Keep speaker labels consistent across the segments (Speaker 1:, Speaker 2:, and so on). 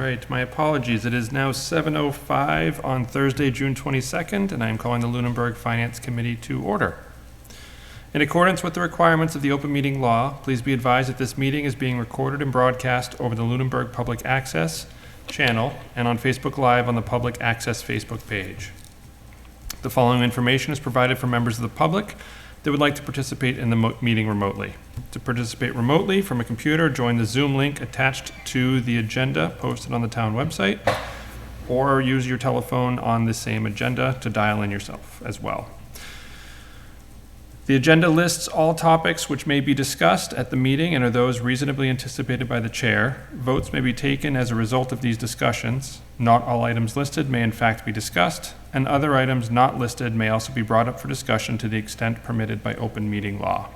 Speaker 1: right, my apologies. It is now 7:05 on Thursday, June 22nd, and I am calling the Lunenburg Finance Committee to order. In accordance with the requirements of the open meeting law, please be advised that this meeting is being recorded and broadcast over the Lunenburg Public Access channel and on Facebook Live on the Public Access Facebook page. The following information is provided for members of the public that would like to participate in the meeting remotely. To participate remotely from a computer, join the Zoom link attached to the agenda posted on the town website, or use your telephone on the same agenda to dial in yourself as well. The agenda lists all topics which may be discussed at the meeting and are those reasonably anticipated by the chair. Votes may be taken as a result of these discussions. Not all items listed may in fact be discussed, and other items not listed may also be brought up for discussion to the extent permitted by open meeting law.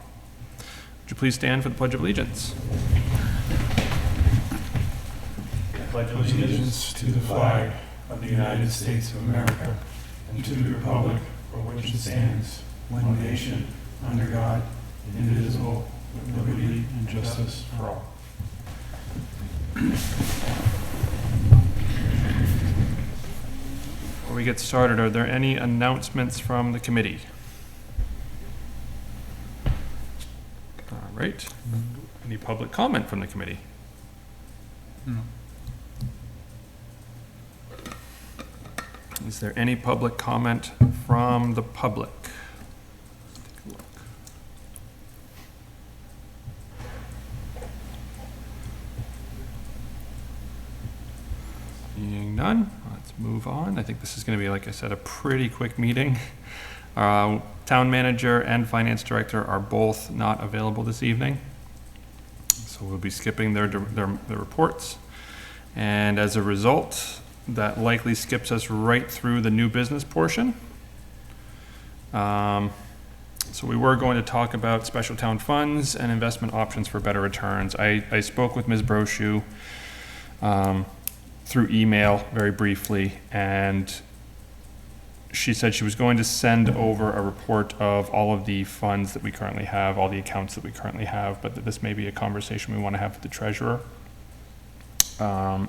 Speaker 1: Would you please stand for the Pledge of Allegiance?
Speaker 2: I pledge allegiance to the flag of the United States of America and to the republic for which it stands, one nation, under God, indivisible, with liberty and justice for all.
Speaker 1: Before we get started, are there any announcements from the committee? All right. Any public comment from the committee?
Speaker 2: No.
Speaker 1: Is there any public comment from the public? Let's take a look. Seeing none, let's move on. I think this is going to be, like I said, a pretty quick meeting. Town manager and finance director are both not available this evening, so we'll be skipping their reports. And as a result, that likely skips us right through the new business portion. So we were going to talk about special town funds and investment options for better returns. I spoke with Ms. Brochu through email very briefly, and she said she was going to send over a report of all of the funds that we currently have, all the accounts that we currently have, but that this may be a conversation we want to have with the treasurer.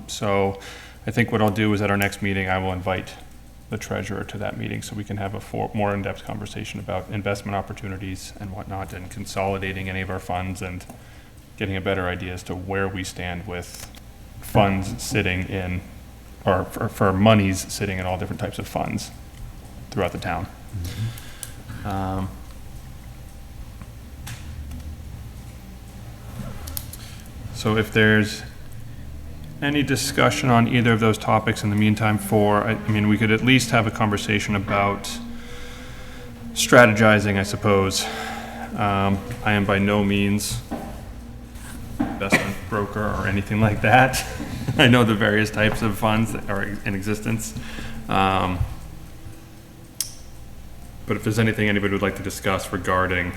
Speaker 1: So I think what I'll do is at our next meeting, I will invite the treasurer to that meeting so we can have a more in-depth conversation about investment opportunities and whatnot, and consolidating any of our funds and getting a better idea as to where we stand with funds sitting in, or for monies sitting in all different types of funds throughout the town. Mm-hmm. So if there's any discussion on either of those topics in the meantime, I mean, we could at least have a conversation about strategizing, I suppose. I am by no means investment broker or anything like that. I know the various types of funds that are in existence. But if there's anything anybody would like to discuss regarding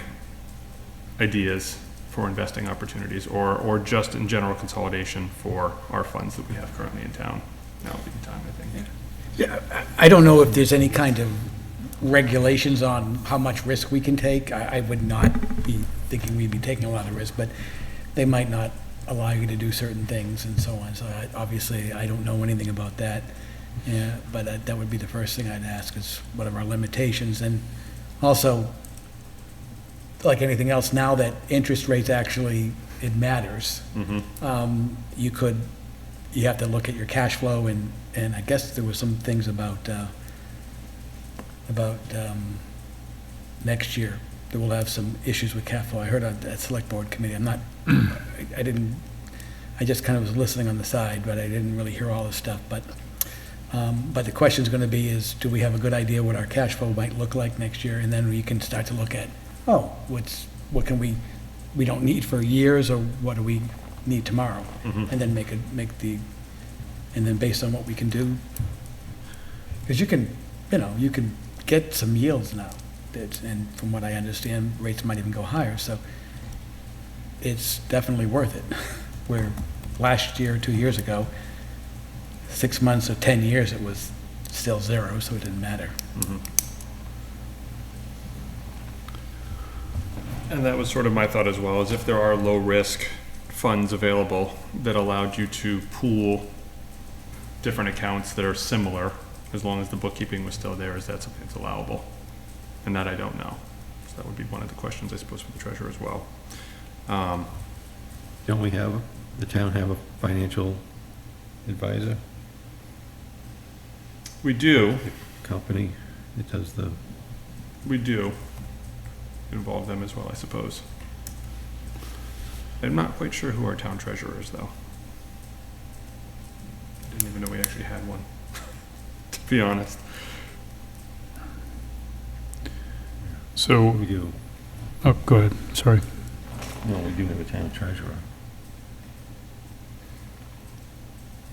Speaker 1: ideas for investing opportunities, or just in general consolidation for our funds that we have currently in town, now would be the time, I think.
Speaker 3: Yeah, I don't know if there's any kind of regulations on how much risk we can take. I would not be thinking we'd be taking a lot of risk, but they might not allow you to do certain things and so on. So obviously, I don't know anything about that. Yeah, but that would be the first thing I'd ask is what are our limitations? And also, like anything else, now that interest rates actually, it matters. Mm-hmm. You have to look at your cash flow, and I guess there were some things about next year that we'll have some issues with cash flow. I heard on that select board committee. I just kind of was listening on the side, but I didn't really hear all this stuff. But the question is going to be is, do we have a good idea what our cash flow might look like next year? And then we can start to look at, what can we don't need for years, or what do we need tomorrow? Mm-hmm. And then and then based on what we can do, because you can get some yields now, and from what I understand, rates might even go higher. So it's definitely worth it. Where last year, 2 years ago, 6 months or 10 years, it was still zero, so it didn't matter.
Speaker 1: Mm-hmm. And that was sort of my thought as well, is if there are low risk funds available that allowed you to pool different accounts that are similar, as long as the bookkeeping was still there, is that something that's allowable? And that I don't know. So that would be one of the questions, I suppose, for the treasurer as well.
Speaker 4: Don't we have, the town have a financial advisor
Speaker 1: We do,
Speaker 4: company that does the,
Speaker 1: we do involve them as well, I suppose. I'm not quite sure who our town treasurer is, though. I didn't even know we actually had one, to be honest.
Speaker 5: So,
Speaker 4: we do,
Speaker 5: oh, go ahead, sorry.
Speaker 4: no, we do have a town treasurer.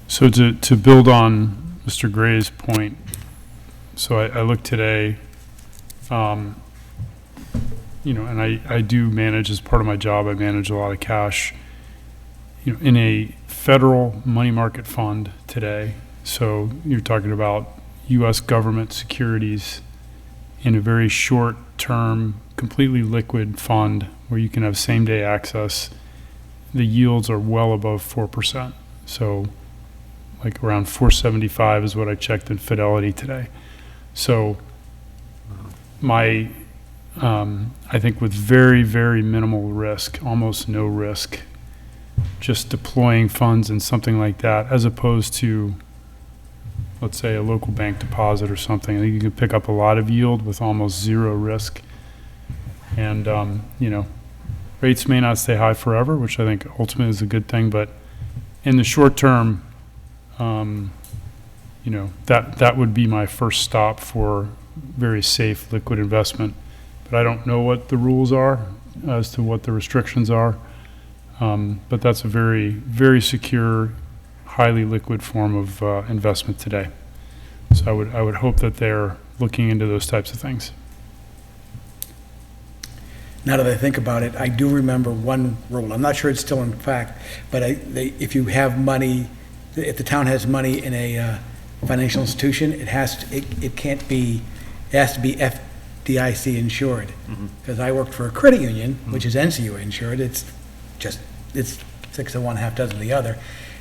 Speaker 5: So to build on Mr. Gray's point, so I looked today, and I do manage, as part of my job, I manage a lot of cash, in a federal money market fund today. So you're talking about U.S. government securities in a very short-term, completely liquid fund where you can have same-day access. The yields are well above 4%. So like around 475 is what I checked in Fidelity today. So I think with very, very minimal risk, almost no risk, just deploying funds in something like that, as opposed to, let's say, a local bank deposit or something. I think you can pick up a lot of yield with almost zero risk. And, rates may not stay high forever, which I think ultimately is a good thing, but in the short term, that would be my first stop for very safe liquid investment. But I don't know what the rules are as to what the restrictions are. But that's a very, very secure, highly liquid form of investment today. So I would hope that they're looking into those types of things.
Speaker 3: Now that I think about it, I do remember one rule. I'm not sure it's still in fact, but if you have money, if the town has money in a financial institution, it has to be FDIC insured. Because I worked for a credit union, which is NCUA insured. It's 6 of one, half dozen of the other,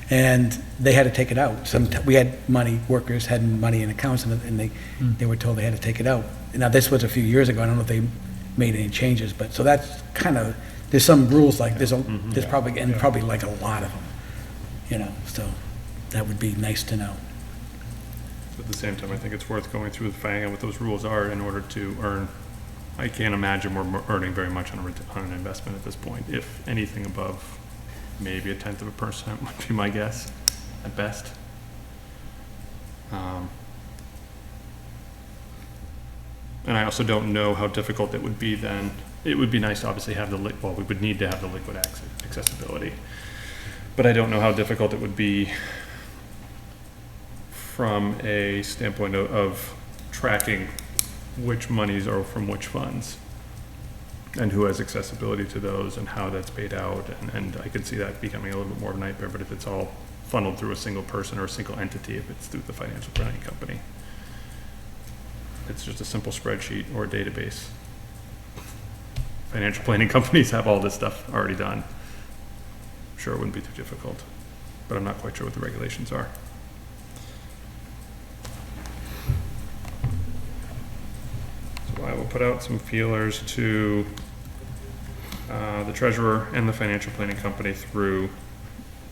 Speaker 3: and they had to take it out. We had money, workers had money in accounts, and they were told they had to take it out. Now, this was a few years ago. I don't know if they made any changes, but so that's kind of, there's some rules like there's probably like a lot of them, so that would be nice to know.
Speaker 1: At the same time, I think it's worth going through, finding out what those rules are in order to earn. I can't imagine we're earning very much on an investment at this point. If anything above maybe 0.1% would be my guess, at best. And I also don't know how difficult it would be then. It would be nice to obviously have we would need to have the liquid accessibility. But I don't know how difficult it would be from a standpoint of tracking which monies are from which funds and who has accessibility to those and how that's paid out. And I could see that becoming a little bit more of a nightmare, but if it's all funneled through a single person or a single entity, if it's through the financial planning company, it's just a simple spreadsheet or a database. Financial planning companies have all this stuff already done. I'm sure it wouldn't be too difficult, but I'm not quite sure what the regulations are. So I will put out some feelers to the treasurer and the financial planning company through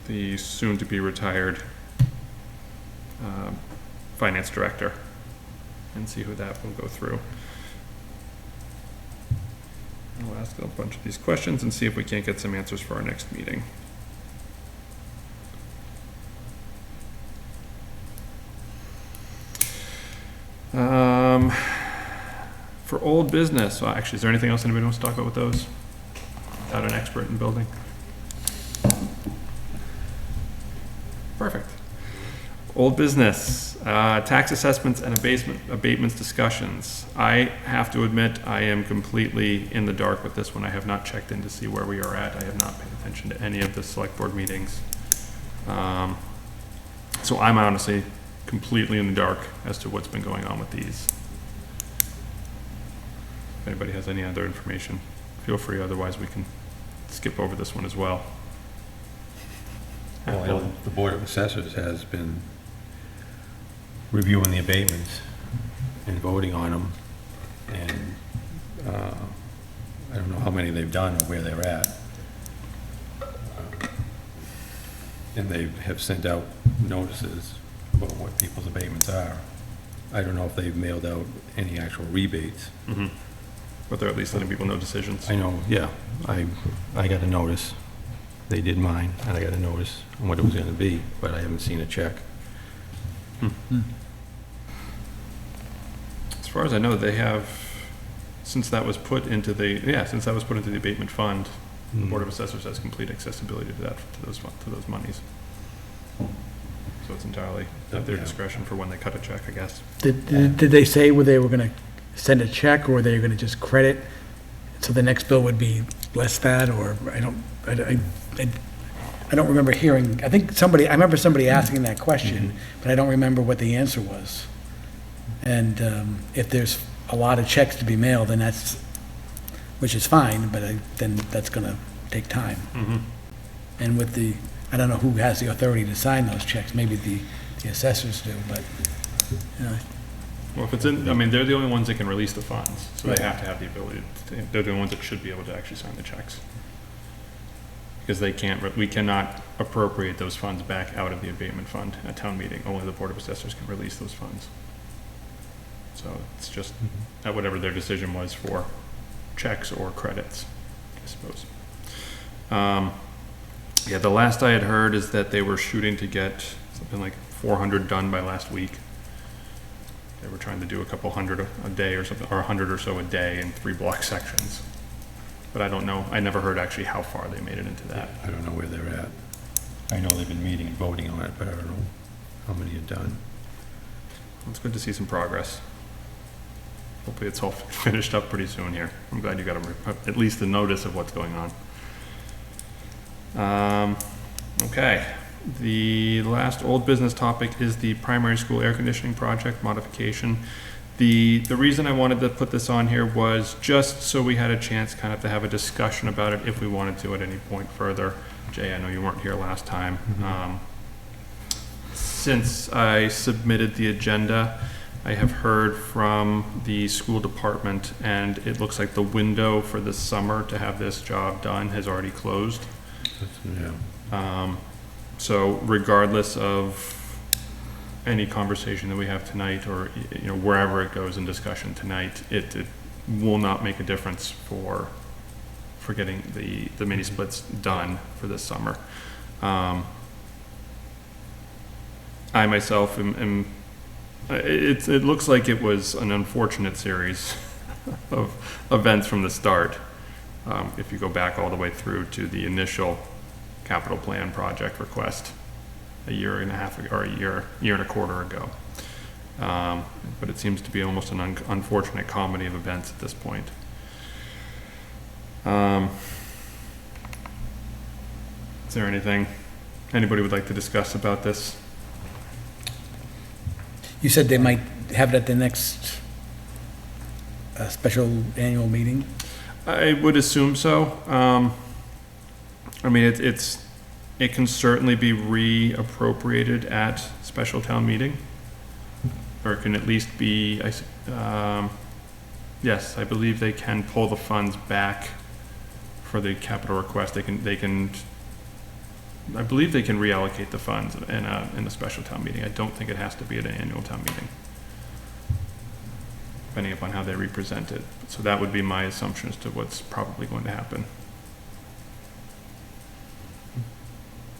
Speaker 1: the soon-to-be retired finance director, and see who that will go through. And we'll ask a bunch of these questions and see if we can't get some answers for our next meeting. For old business, well, actually, is there anything else anybody wants to talk about with those? Without an expert in building? Perfect. Old business, tax assessments and abatements discussions. I have to admit, I am completely in the dark with this one. I have not checked in to see where we are at. I have not paid attention to any of the select board meetings. So I'm honestly completely in the dark as to what's been going on with these. If anybody has any other information, feel free. Otherwise, we can skip over this one as well.
Speaker 4: Well, I know the Board of Assessors has been reviewing the abatements and voting on them. And I don't know how many they've done or where they're at. And they have sent out notices about what people's abatements are. I don't know if they've mailed out any actual rebates.
Speaker 1: But they're at least letting people know decisions.
Speaker 4: I know, yeah, I got a notice. They did mine, and I got a notice on what it was gonna be, but I haven't seen a check.
Speaker 1: As far as I know, they have, since that was put into the abatement fund, the Board of Assessors has complete accessibility to those monies. So it's entirely at their
Speaker 4: Yeah.
Speaker 1: discretion for when they cut a check, I guess.
Speaker 3: Did they say whether they were gonna send a check, or they were gonna just credit, so the next bill would be less that, or, I don't remember hearing, I remember somebody asking that question, but I don't remember what the answer was. And if there's a lot of checks to be mailed, then which is fine, but then that's gonna take time. And with I don't know who has the authority to sign those checks, maybe the assessors do, but, you know,
Speaker 1: Well, if it's I mean, they're the only ones that can release the funds, so
Speaker 3: Right.
Speaker 1: they have to have the ability, they're the only ones that should be able to actually sign the checks. Because we cannot appropriate those funds back out of the abatement fund at town meeting. Only the Board of Assessors can release those funds. So it's just at whatever their decision was for checks or credits, I suppose. Yeah, the last I had heard is that they were shooting to get something like 400 done by last week. They were trying to do a couple hundred a day or something, or 100 or so a day in 3 block sections. But I don't know, I never heard actually how far they made it into that.
Speaker 4: I don't know where they're at. I know they've been meeting and voting on it, but I don't know how many are done.
Speaker 1: It's good to see some progress. Hopefully it's all finished up pretty soon here. I'm glad you got at least the notice of what's going on. Okay, the last old business topic is the primary school air conditioning project modification. The reason I wanted to put this on here was just so we had a chance kind of to have a discussion about it if we wanted to at any point further. Jay, I know you weren't here last time. Since I submitted the agenda, I have heard from the school department, and it looks like the window for this summer to have this job done has already closed.
Speaker 4: Yeah.
Speaker 1: So regardless of any conversation that we have tonight, or wherever it goes in discussion tonight, it will not make a difference for getting the mini splits done for this summer. I myself it looks like it was an unfortunate series of events from the start. If you go back all the way through to the initial capital plan project request a year and a half ago, or a year and a quarter ago. But it seems to be almost an unfortunate comedy of events at this point. Is there anything anybody would like to discuss about this?
Speaker 3: you said they might have it at the next special annual meeting?
Speaker 1: I would assume so. I mean, it can certainly be reappropriated at special town meeting, or it can at least be, yes, I believe they can pull the funds back for the capital request. They can, I believe they can reallocate the funds in a special town meeting. I don't think it has to be at an annual town meeting, depending upon how they represent it. So that would be my assumption as to what's probably going to happen.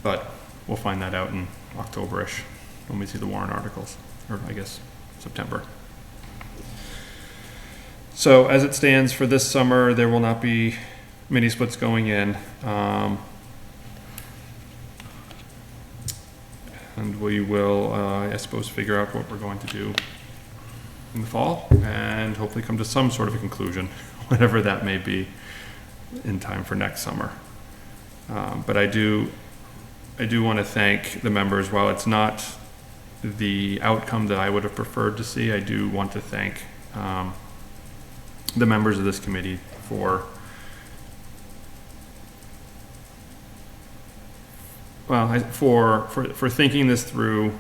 Speaker 1: But we'll find that out in October-ish when we see the warrant articles, or I guess September. So as it stands for this summer, there will not be mini splits going in. And we will, I suppose, figure out what we're going to do in the fall and hopefully come to some sort of a conclusion, whatever that may be, in time for next summer. But I do want to thank the members. While it's not the outcome that I would have preferred to see, I do want to thank the members of this committee for thinking this through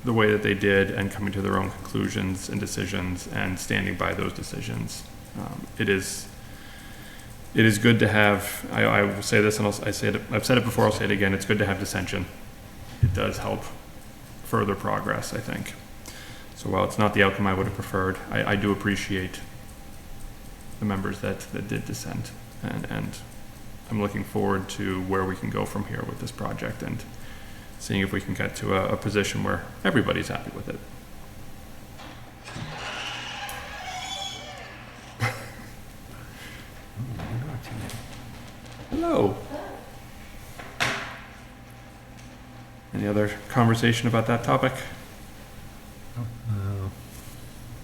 Speaker 1: the way that they did and coming to their own conclusions and decisions and standing by those decisions. It is good to have, I will say this and I've said it before, I'll say it again, it's good to have dissension. It does help further progress, I think. So while it's not the outcome I would have preferred, I do appreciate the members that did dissent, and I'm looking forward to where we can go from here with this project and seeing if we can get to a position where everybody's happy with it. Hello. Any other conversation about that topic?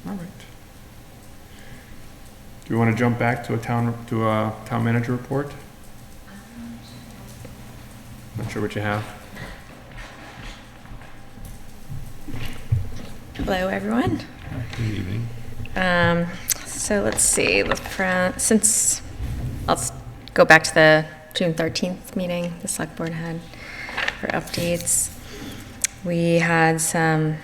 Speaker 1: All right. Do we want to jump back to a town manager report? Not sure what you have.
Speaker 6: Hello, everyone.
Speaker 4: Good evening.
Speaker 6: So let's see, since, I'll go back to the June 13th meeting the select board had for updates. We had some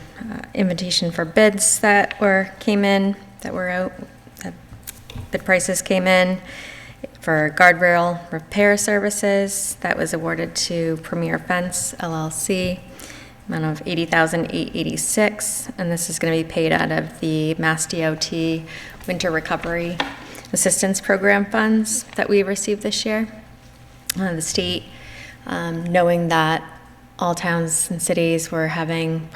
Speaker 6: invitation for bids that came in, that were out. The bid prices came in for guardrail repair services. That was awarded to Premier Fence LLC, amount of $80,886, and this is going to be paid out of the Mass DOT Winter Recovery Assistance Program funds that we received this year. The state, knowing that all towns and cities were having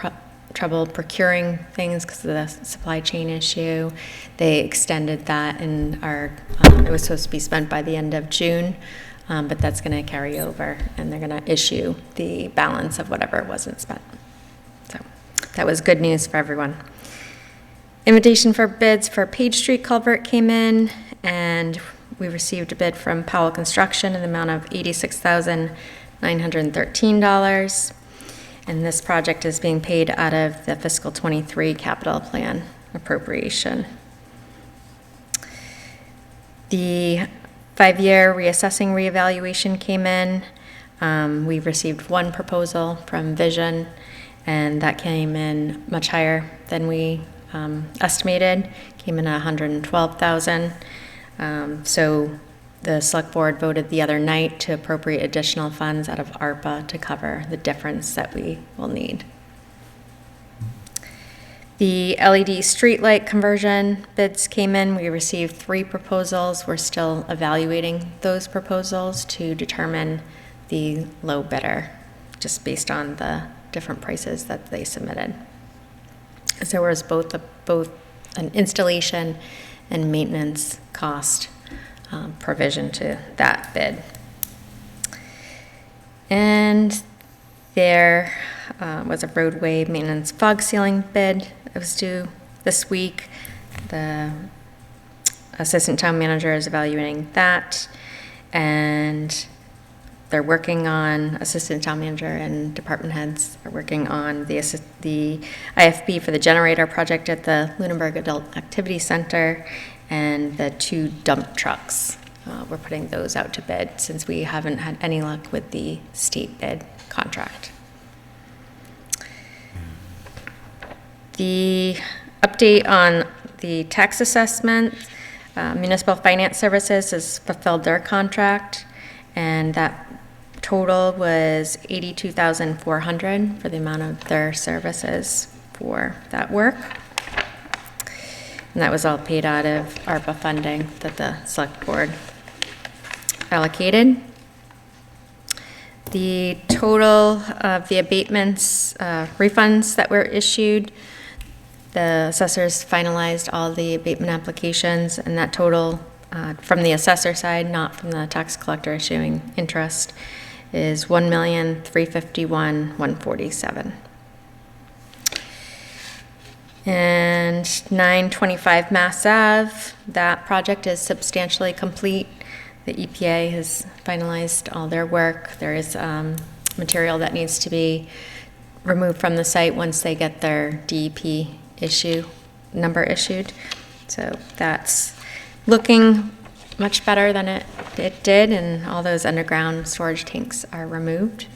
Speaker 6: trouble procuring things because of the supply chain issue, they extended that, and it was supposed to be spent by the end of June. But that's going to carry over, and they're going to issue the balance of whatever wasn't spent. So that was good news for everyone. Invitation for bids for Page Street culvert came in, and we received a bid from Powell Construction in the amount of $86,913. And this project is being paid out of the fiscal 23 capital plan appropriation. The 5-year reassessing reevaluation came in. We received one proposal from Vision, and that came in much higher than we estimated, came in at $112,000. So the select board voted the other night to appropriate additional funds out of ARPA to cover the difference that we will need. The LED streetlight conversion bids came in. We received 3 proposals. We're still evaluating those proposals to determine the low bidder, just based on the different prices that they submitted. So there was both an installation and maintenance cost provision to that bid. And there was a roadway maintenance fog sealing bid that was due this week. The assistant town manager is evaluating that, and they're working on, assistant town manager and department heads are working on the IFB for the generator project at the Lunenburg Adult Activity Center, and the 2 dump trucks. We're putting those out to bid since we haven't had any luck with the state bid contract. The update on the tax assessment, Municipal Finance Services has fulfilled their contract, and that total was $82,400 for the amount of their services for that work. And that was all paid out of ARPA funding that the select board allocated. The total of the abatements, refunds that were issued, the assessors finalized all the abatement applications, and that total from the assessor side, not from the tax collector issuing interest, is $1,351,147. And 925 Mass Ave, that project is substantially complete. The EPA has finalized all their work. There is material that needs to be removed from the site once they get their DEP number issued. So that's looking much better than it did, and all those underground storage tanks are removed,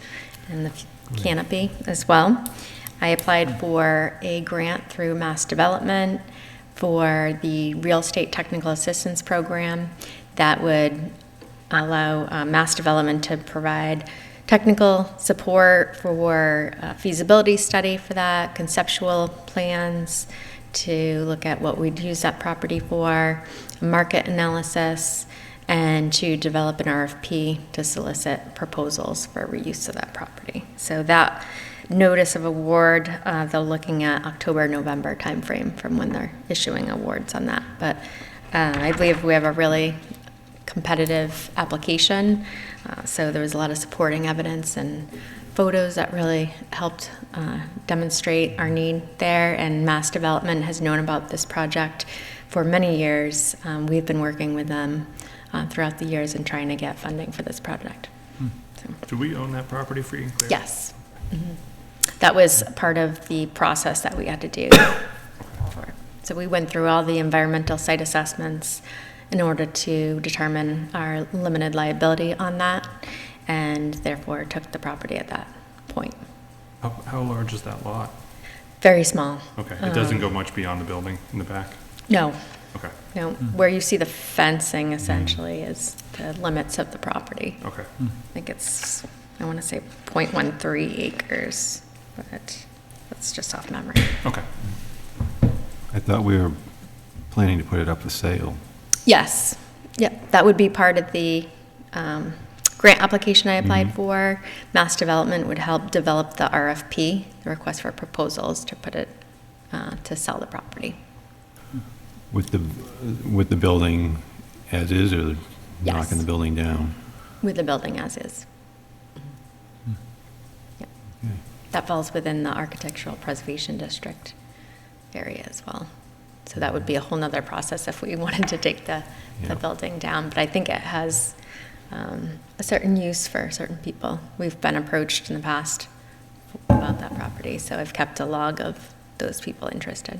Speaker 6: and the canopy as well. I applied for a grant through Mass Development for the Real Estate Technical Assistance Program that would allow Mass Development to provide technical support for feasibility study for that, conceptual plans to look at what we'd use that property for, market analysis, and to develop an RFP to solicit proposals for reuse of that property. So that notice of award, they're looking at October, November timeframe from when they're issuing awards on that. But I believe we have a really competitive application. So there was a lot of supporting evidence and photos that really helped demonstrate our need there. And Mass Development has known about this project for many years. We've been working with them throughout the years and trying to get funding for this project. So,
Speaker 1: Do we own that property free and clear?
Speaker 6: yes. Mhm. That was part of the process that we had to do for it. So we went through all the environmental site assessments in order to determine our limited liability on that, and therefore took the property at that point.
Speaker 1: How large is that lot?
Speaker 6: Very small.
Speaker 1: Okay, it doesn't go much beyond the building in the back?
Speaker 6: No,
Speaker 1: Okay,
Speaker 6: no. Where you see the fencing essentially is the limits of the property.
Speaker 1: okay.
Speaker 6: I think it's, I want to say 0.13 acres, but that's just off memory.
Speaker 1: Okay.
Speaker 4: I thought we were planning to put it up for sale.
Speaker 6: Yes, yep, that would be part of the grant application I applied for. Mass Development would help develop the RFP, the request for proposals, to put it, to sell the property.
Speaker 4: With the building as is, or
Speaker 6: Yes.
Speaker 4: knocking the building down?
Speaker 6: With the building as is. Yep.
Speaker 4: Okay.
Speaker 6: That falls within the Architectural Preservation District area as well. So that would be a whole nother process if we wanted to take the
Speaker 4: Yeah.
Speaker 6: building down. But I think it has a certain use for certain people. We've been approached in the past about that property, so I've kept a log of those people interested.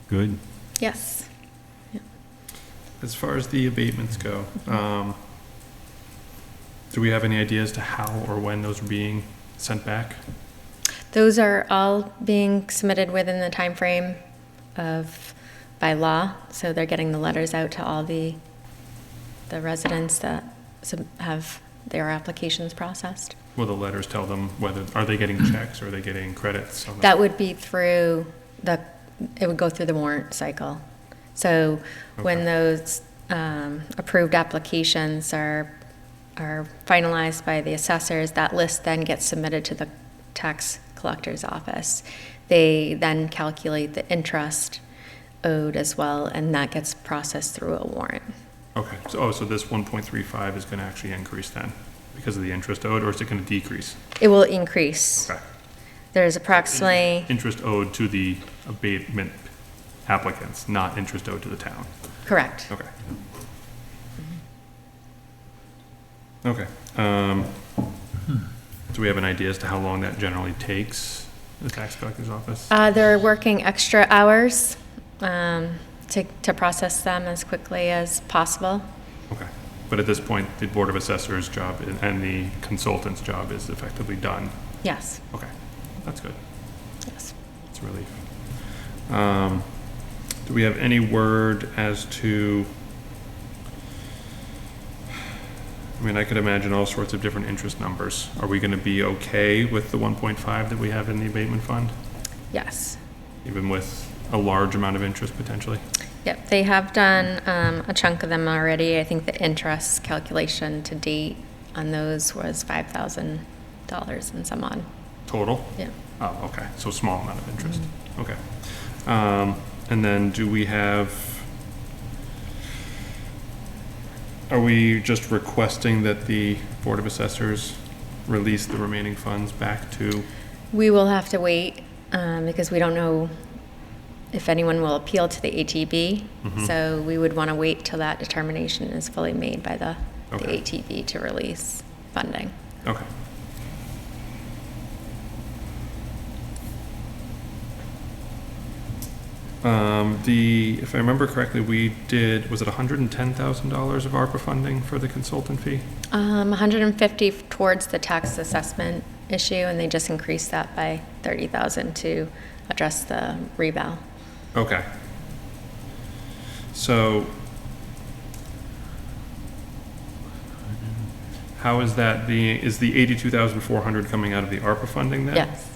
Speaker 4: Good.
Speaker 6: Yes.
Speaker 1: As far as the abatements go, do we have any idea as to how or when those are being sent back?
Speaker 6: Those are all being submitted within the time frame of, by law, so they're getting the letters out to all the residents that have their applications processed.
Speaker 1: Will the letters tell them whether, are they getting checks or are they getting credits? on the-
Speaker 6: That would be through it would go through the warrant cycle. So when
Speaker 1: Okay.
Speaker 6: those approved applications are finalized by the assessors, that list then gets submitted to the tax collector's office. They then calculate the interest owed as well, and that gets processed through a warrant.
Speaker 1: Okay, so this 1.35 is going to actually increase then because of the interest owed, or is it going to decrease?
Speaker 6: It will increase.
Speaker 1: Okay.
Speaker 6: There's approximately,
Speaker 1: Interest owed to the abatement applicants, not interest owed to the town.
Speaker 6: correct.
Speaker 1: Okay. Okay. Do we have an idea as to how long that generally takes, the tax collector's office?
Speaker 6: They're working extra hours to process them as quickly as possible.
Speaker 1: Okay. But at this point, the Board of Assessors' job and the consultant's job is effectively done.
Speaker 6: Yes,
Speaker 1: Okay, that's good.
Speaker 6: yes.
Speaker 1: It's a relief. Do we have any word as to, I mean, I could imagine all sorts of different interest numbers. Are we going to be okay with the 1.5 that we have in the abatement fund,
Speaker 6: Yes.
Speaker 1: even with a large amount of interest potentially?
Speaker 6: Yep, they have done a chunk of them already. I think the interest calculation to date on those was $5,000 and some odd.
Speaker 1: Total?
Speaker 6: Yeah.
Speaker 1: Oh, okay, so small amount of interest. Okay. And then do we have, are we just requesting that the Board of Assessors release the remaining funds back to,
Speaker 6: We will have to wait because we don't know if anyone will appeal to the ATB. So we would want to wait till that determination is fully made by the
Speaker 1: Okay.
Speaker 6: ATB to release funding.
Speaker 1: okay. If I remember correctly, we did, was it $110,000 of ARPA funding for the consultant fee?
Speaker 6: 150 towards the tax assessment issue, and they just increased that by 30,000 to address the reval.
Speaker 1: Okay. So how is that is the 82,400 coming out of the ARPA funding then?
Speaker 6: Yes.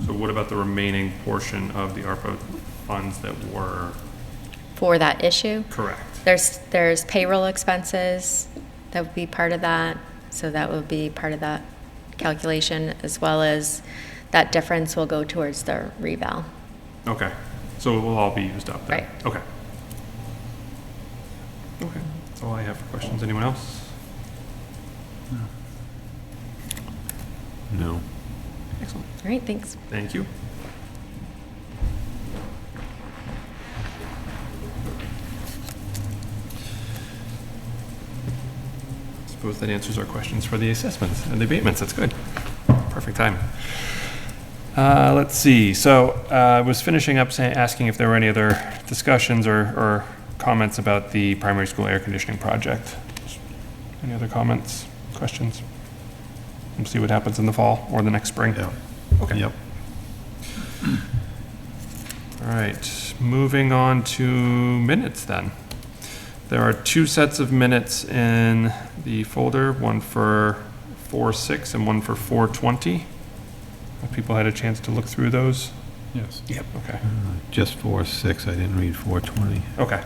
Speaker 1: So what about the remaining portion of the ARPA funds that were
Speaker 6: For that issue,
Speaker 1: correct?
Speaker 6: there's payroll expenses that would be part of that, so that will be part of that calculation, as well as that difference will go towards the reval.
Speaker 1: Okay, so it will all be used up then?
Speaker 6: Right.
Speaker 1: Okay. Okay, that's all I have for questions. Anyone else?
Speaker 4: No.
Speaker 1: Excellent,
Speaker 6: All right, thanks.
Speaker 1: thank you. Suppose that answers our questions for the assessments and the abatements. That's good. Perfect time. Let's see. So I was finishing up asking if there were any other discussions or comments about the primary school air conditioning project. Any other comments, questions? We'll see what happens in the fall or the next spring.
Speaker 4: Yeah.
Speaker 1: Okay.
Speaker 4: Yep.
Speaker 1: All right, moving on to minutes then. There are two sets of minutes in the folder, one for 4/6 and one for 4/20. Have people had a chance to look through those?
Speaker 5: Yes.
Speaker 3: Yep.
Speaker 1: Okay.
Speaker 4: Just 4/6, I didn't read 4/20.
Speaker 1: Okay.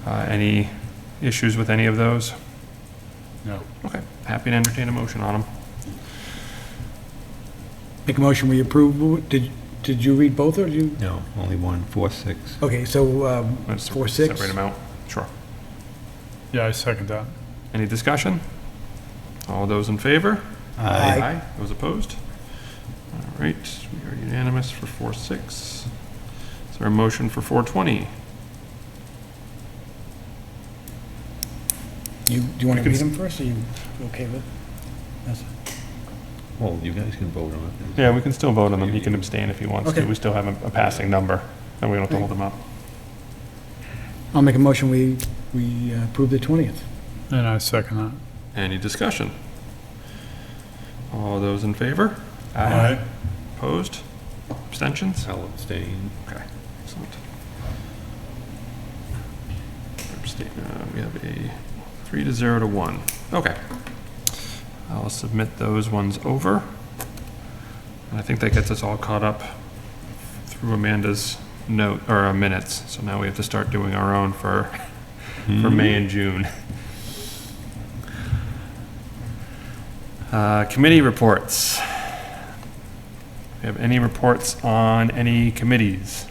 Speaker 1: Any issues with any of those?
Speaker 5: No.
Speaker 1: Okay, happy to entertain a motion on them.
Speaker 3: Make a motion, we approve. Did you read both, or did you?
Speaker 4: No, only one, 4/6.
Speaker 3: Okay, so,
Speaker 1: Let's
Speaker 3: 4/6?
Speaker 1: Separate them out. Sure.
Speaker 5: Yeah, I second that.
Speaker 1: Any discussion? All those in favor?
Speaker 3: Aye.
Speaker 1: Those opposed? All right, we are unanimous for 4/6. Is there a motion for 4/20?
Speaker 3: Do you want
Speaker 1: You
Speaker 3: to
Speaker 1: can
Speaker 3: read them first, or you okay with? That's-
Speaker 4: Well, you guys can vote on it.
Speaker 1: Yeah, we can still vote on them. He can abstain if he wants to.
Speaker 3: Okay.
Speaker 1: We still have a passing number, and we don't have to hold them up.
Speaker 3: I'll make a motion, we approve the 20th.
Speaker 5: And I second that.
Speaker 1: Any discussion? All those in favor?
Speaker 5: Aye.
Speaker 1: Opposed? Abstentions?
Speaker 4: I'll abstain.
Speaker 1: Okay, excellent. We have a 3-0 to 1. Okay. I'll submit those ones over. And I think that gets us all caught up through Amanda's note, or minutes. So now we have to start doing our own for May and June. Committee reports. We have any reports on any committees?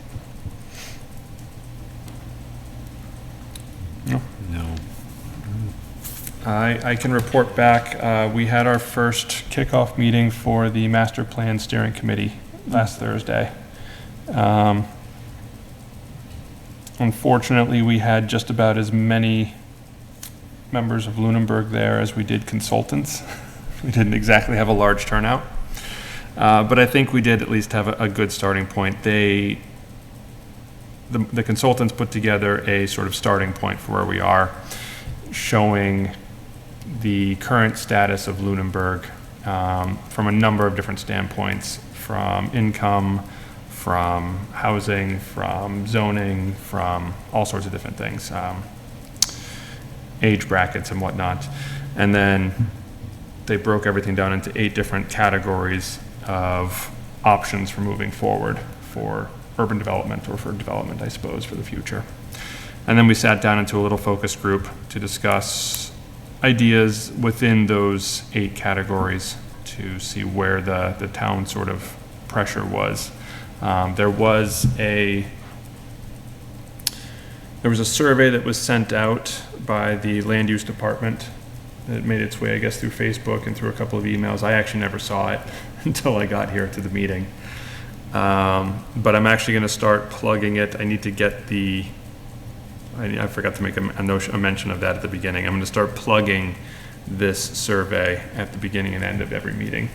Speaker 1: No.
Speaker 4: No.
Speaker 1: I can report back. We had our first kickoff meeting for the Master Plan Steering Committee last Thursday. Unfortunately, we had just about as many members of Lunenburg there as we did consultants. We didn't exactly have a large turnout, but I think we did at least have a good starting point. The consultants put together a sort of starting point for where we are, showing the current status of Lunenburg from a number of different standpoints, from income, from housing, from zoning, from all sorts of different things, age brackets and whatnot. And then they broke everything down into 8 different categories of options for moving forward for urban development, or for development, I suppose, for the future. And then we sat down into a little focus group to discuss ideas within those 8 categories to see where the town sort of pressure was. There was a survey that was sent out by the land use department. It made its way, I guess, through Facebook and through a couple of emails. I actually never saw it until I got here to the meeting. But I'm actually going to start plugging it. I need to get I forgot to make a mention of that at the beginning. I'm going to start plugging this survey at the beginning and end of every meeting,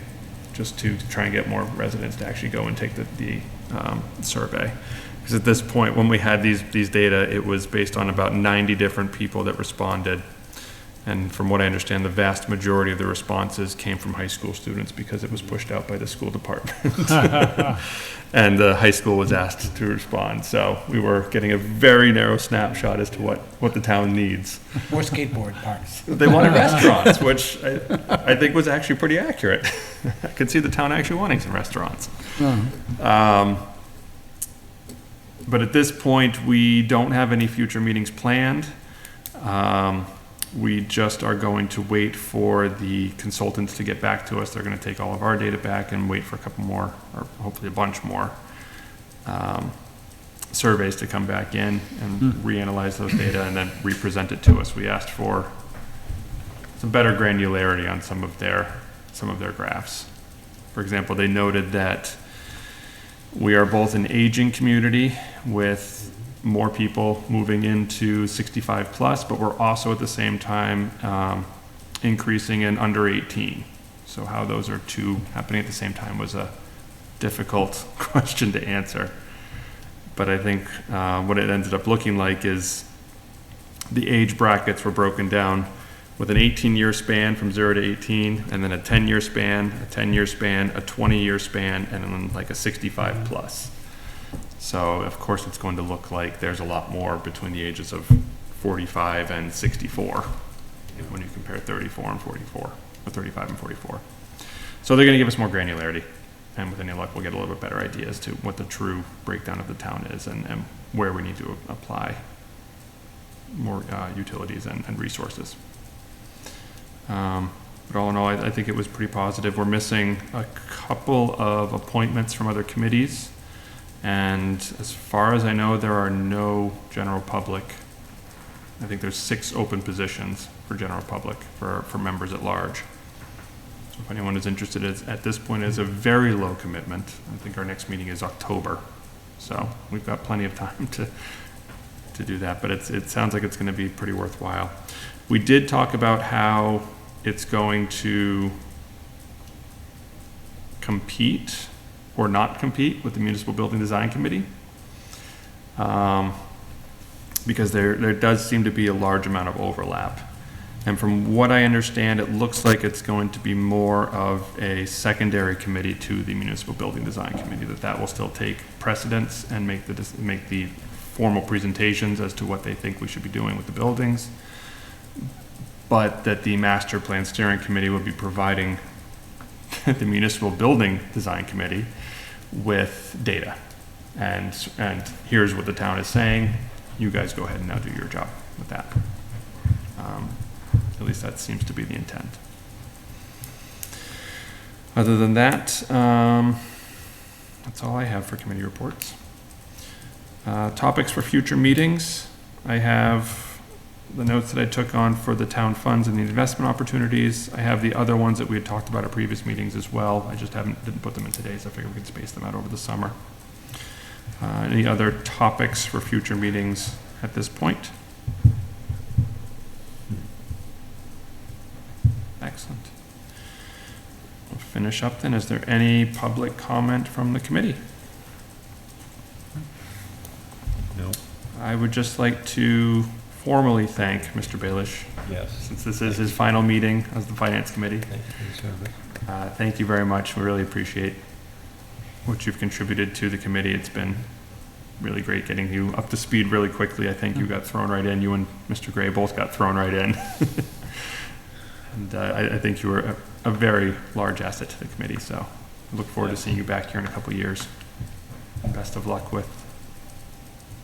Speaker 1: just to try and get more residents to actually go and take the survey. Because at this point, when we had these data, it was based on about 90 different people that responded. And from what I understand, the vast majority of the responses came from high school students because it was pushed out by the school department. And the high school was asked to respond. So we were getting a very narrow snapshot as to what the town needs.
Speaker 3: More skateboard parks.
Speaker 1: They wanted restaurants, which I think was actually pretty accurate. I could see the town actually wanting some restaurants. But at this point, we don't have any future meetings planned. We just are going to wait for the consultants to get back to us. They're going to take all of our data back and wait for a couple more, or hopefully a bunch more, surveys to come back in and reanalyze those data and then represent it to us. We asked for some better granularity on some of their graphs. For example, they noted that we are both an aging community with more people moving into 65 plus, but we're also at the same time increasing in under 18. So how those are two happening at the same time was a difficult question to answer. But I think what it ended up looking like is the age brackets were broken down with an 18-year span from 0 to 18, and then a 10-year span, a 10-year span, a 20-year span, and then like a 65 plus. So of course it's going to look like there's a lot more between the ages of 45 and 64 when you compare 34 and 44, or 35 and 44. So they're going to give us more granularity, and with any luck we'll get a little bit better idea as to what the true breakdown of the town is and where we need to apply more utilities and resources. But all in all, I think it was pretty positive. We're missing a couple of appointments from other committees. And as far as I know, there are no general public. I think there's 6 open positions for general public, for members at large. So if anyone is interested, at this point is a very low commitment. I think our next meeting is October. So we've got plenty of time to do that, but it sounds like it's going to be pretty worthwhile. We did talk about how it's going to compete or not compete with the Municipal Building Design Committee, because there does seem to be a large amount of overlap. And from what I understand, it looks like it's going to be more of a secondary committee to the Municipal Building Design Committee, that will still take precedence and make the formal presentations as to what they think we should be doing with the buildings, but that the Master Plan Steering Committee will be providing the Municipal Building Design Committee with data. And here's what the town is saying. You guys go ahead and now do your job with that. At least that seems to be the intent. Other than that, that's all I have for committee reports. Topics for future meetings. I have the notes that I took on for the town funds and the investment opportunities. I have the other ones that we had talked about at previous meetings as well. I just didn't put them in today, so I figured we could space them out over the summer. Any other topics for future meetings at this point? Excellent. We'll finish up then. Is there any public comment from the committee?
Speaker 4: No.
Speaker 1: I would just like to formally thank Mr. Baelish,
Speaker 4: Yes.
Speaker 1: since this is his final meeting as the Finance Committee.
Speaker 4: Thank you for your service.
Speaker 1: Thank you very much. We really appreciate what you've contributed to the committee. It's been really great getting you up to speed really quickly. I think you got thrown right in. You and Mr. Gray both got thrown right in. And I think you were a very large asset to the committee, so I look forward to seeing you back here in a couple of years. Best of luck with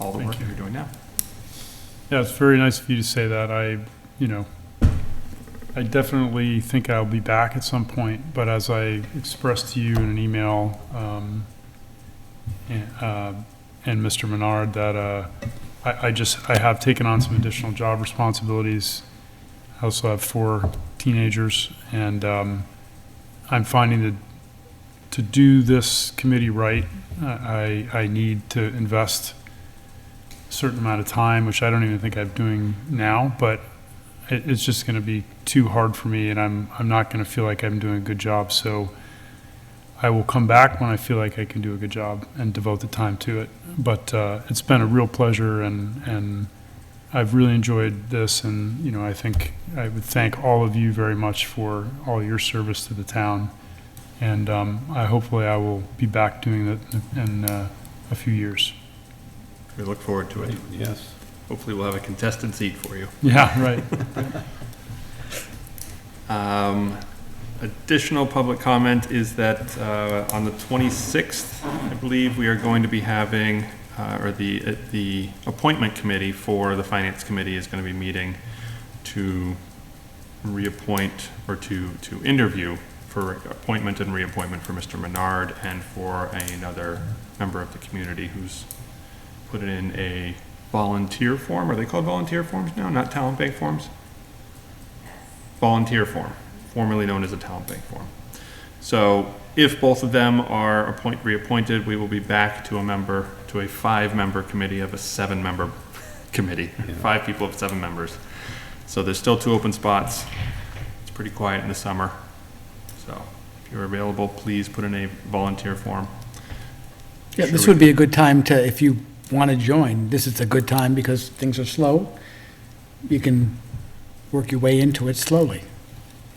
Speaker 1: all the work that you're doing now.
Speaker 5: Yeah, it's very nice of you to say that. I definitely think I'll be back at some point, but as I expressed to you in an email, and Mr. Menard, that I have taken on some additional job responsibilities. I also have 4 teenagers, and I'm finding that to do this committee right, I need to invest a certain amount of time, which I don't even think I'm doing now, but it's just going to be too hard for me, and I'm not going to feel like I'm doing a good job. So I will come back when I feel like I can do a good job and devote the time to it. But it's been a real pleasure, and I've really enjoyed this, and, you know, I think I would thank all of you very much for all your service to the town. And hopefully I will be back doing it in a few years.
Speaker 1: We look forward to it.
Speaker 4: Yes.
Speaker 1: Hopefully we'll have a contested seat for you.
Speaker 5: Yeah, right.
Speaker 1: Additional public comment is that on the 26th, I believe, we are going to be having, or the appointment committee for the Finance Committee is going to be meeting to reappoint or to interview for appointment and reappointment for Mr. Menard and for another member of the community who's put it in a volunteer form. Are they called volunteer forms now, not talent bank forms? Volunteer form, formerly known as a talent bank form. So if both of them are reappointed, we will be back to a 5-member committee of a 7-member committee.
Speaker 4: Yeah.
Speaker 1: 5 people of 7 members. So there's still 2 open spots. It's pretty quiet in the summer. So if you're available, please put in a volunteer form.
Speaker 3: Yeah, this would be a good time to, if you want to join, this is a good time because things are slow. You can work your way into it slowly.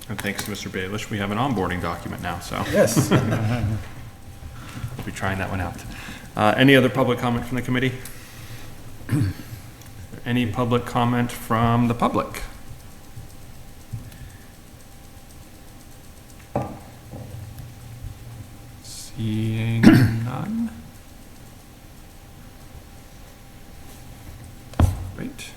Speaker 1: And thanks to Mr. Baelish, we have an onboarding document now, so
Speaker 3: Yes.
Speaker 1: we'll be trying that one out. Any other public comment from the committee? Any public comment from the public? Seeing none. Great.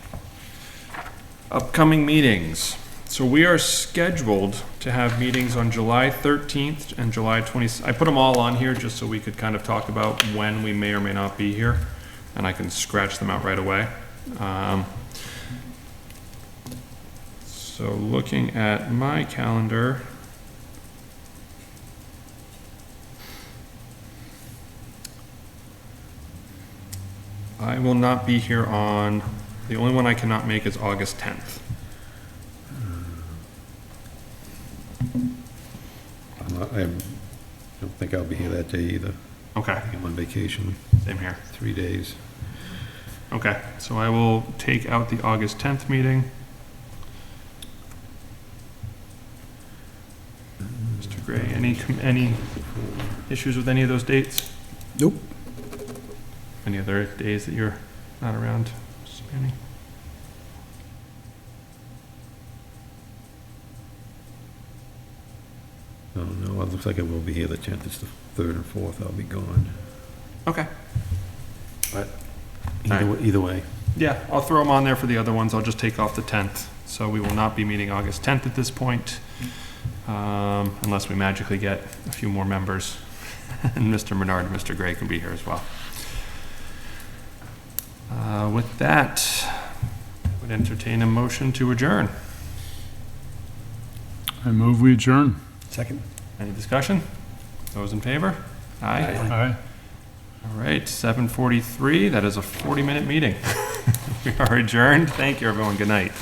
Speaker 1: Upcoming meetings. So we are scheduled to have meetings on July 13th and July 20th. I put them all on here just so we could kind of talk about when we may or may not be here, and I can scratch them out right away. So looking at my calendar, I will not be here on, the only one I cannot make is August 10th.
Speaker 4: I don't think I'll be here that day either.
Speaker 1: Okay,
Speaker 4: I'm on vacation,
Speaker 1: same here.
Speaker 4: 3 days.
Speaker 1: Okay, so I will take out the August 10th meeting. Mr. Gray, any issues with any of those dates?
Speaker 3: Nope.
Speaker 1: Any other days that you're not around, Mrs. Manning?
Speaker 4: Oh, no, it looks like I will be here the 10th. It's the 3rd and 4th. I'll be gone.
Speaker 1: Okay.
Speaker 4: But
Speaker 1: All
Speaker 4: either way.
Speaker 1: Yeah, I'll throw them on there for the other ones. I'll just take off the 10th. So we will not be meeting August 10th at this point, unless we magically get a few more members. And Mr. Menard and Mr. Gray can be here as well. With that, I would entertain a motion to adjourn.
Speaker 5: I move we adjourn.
Speaker 3: Second.
Speaker 1: Any discussion? Those in favor? Aye.
Speaker 5: Aye.
Speaker 1: All right, 7:43. That is a 40-minute meeting. We are adjourned. Thank you, everyone. Good night.